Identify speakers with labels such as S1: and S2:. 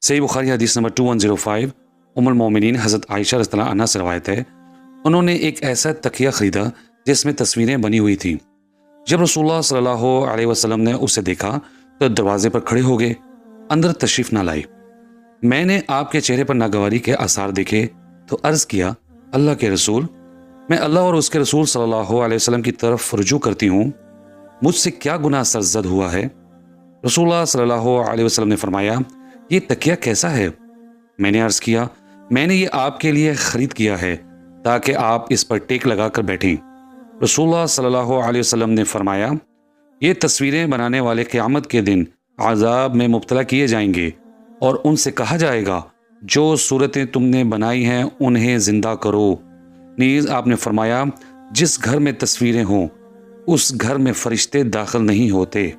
S1: सही बुखारी हदीस नंबर 2105 उम्मुल मोमिनीन हज़रत आयशा रज़ियल्लाहु अन्हा से रवायत है, उन्होंने एक ऐसा तकिया ख़रीदा जिसमें तस्वीरें बनी हुई थी। जब रसूलुल्लाह सल्लल्लाहु अलैहि वसल्लम ने उसे देखा तो दरवाजे पर खड़े हो गए, अंदर तशरीफ़ न लाए। मैंने आपके चेहरे पर नागवारी के आसार देखे तो अर्ज़ किया, अल्लाह के रसूल, मैं अल्लाह और उसके रसूल सल्लल्लाहु अलैहि वसल्लम की तरफ रुजू करती हूँ, मुझसे क्या गुनाह सरज़द हुआ है? रसूलुल्लाह सल्लल्लाहु अलैहि वसल्लम ने फरमाया, ये तकिया कैसा है? मैंने अर्ज़ किया, मैंने ये आपके लिए ख़रीद किया है ताकि आप इस पर टेक लगा कर बैठें। रसूलुल्लाह सल्लल्लाहु अलैहि वसल्लम ने फरमाया, ये तस्वीरें बनाने वाले क़यामत के दिन आज़ाब में मुब्तला किए जाएंगे और उनसे कहा जाएगा, जो सूरतें तुमने बनाई हैं उन्हें ज़िंदा करो। नीज़ आपने फरमाया, जिस घर में तस्वीरें हों उस घर में फ़रिश्ते दाखिल नहीं होते।